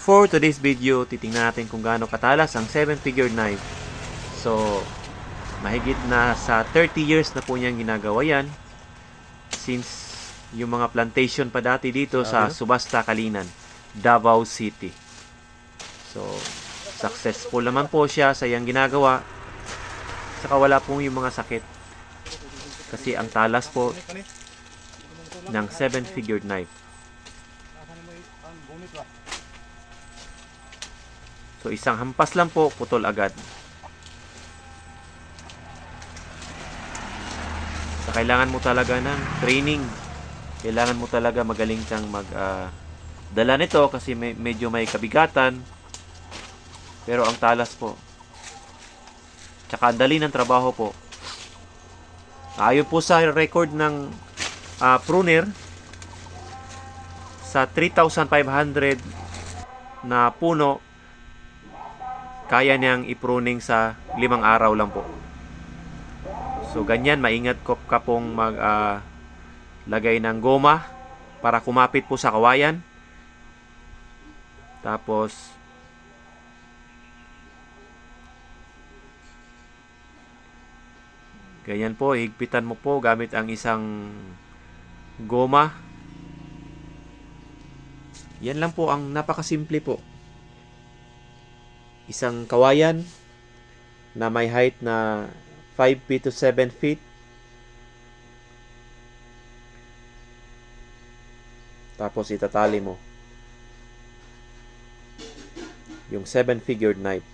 For today's video, titingnan natin kung gaano katalas ang 7-figure knife. So, mahigit na sa 30 years na po niyang ginagawa yan. Since yung mga plantation pa dati dito sa Subasta, Kalinan, Davao City. So, successful naman po siya sa iyang ginagawa. Saka wala po yung mga sakit. Kasi ang talas po ng 7-figure knife. So, isang hampas lang po, putol agad. So, kailangan mo talaga ng training. Kailangan mo talaga magaling kang dala nito kasi medyo may kabigatan. Pero ang talas po. Tsaka ang dali ng trabaho po. Ayon po sa record ng pruner, sa 3,500 na puno, kaya niyang i-pruning sa 5 araw lang po. So, ganyan, maingat ka pong lagay ng goma para kumapit po sa kawayan. Tapos, ganyan po, higpitan mo po gamit ang isang goma. Yan lang po, ang napakasimple po. Isang kawayan na may height na 5 feet to 7 feet. Tapos itatali mo yung 7-figure knife.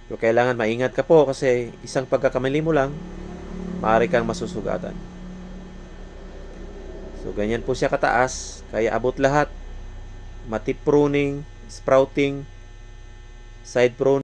So, kailangan maingat ka po kasi isang pagkakamali mo lang, maaari kang masusugatan. So, ganyan po siya kataas. Kaya abot lahat. Matip pruning, sprouting, side pruning.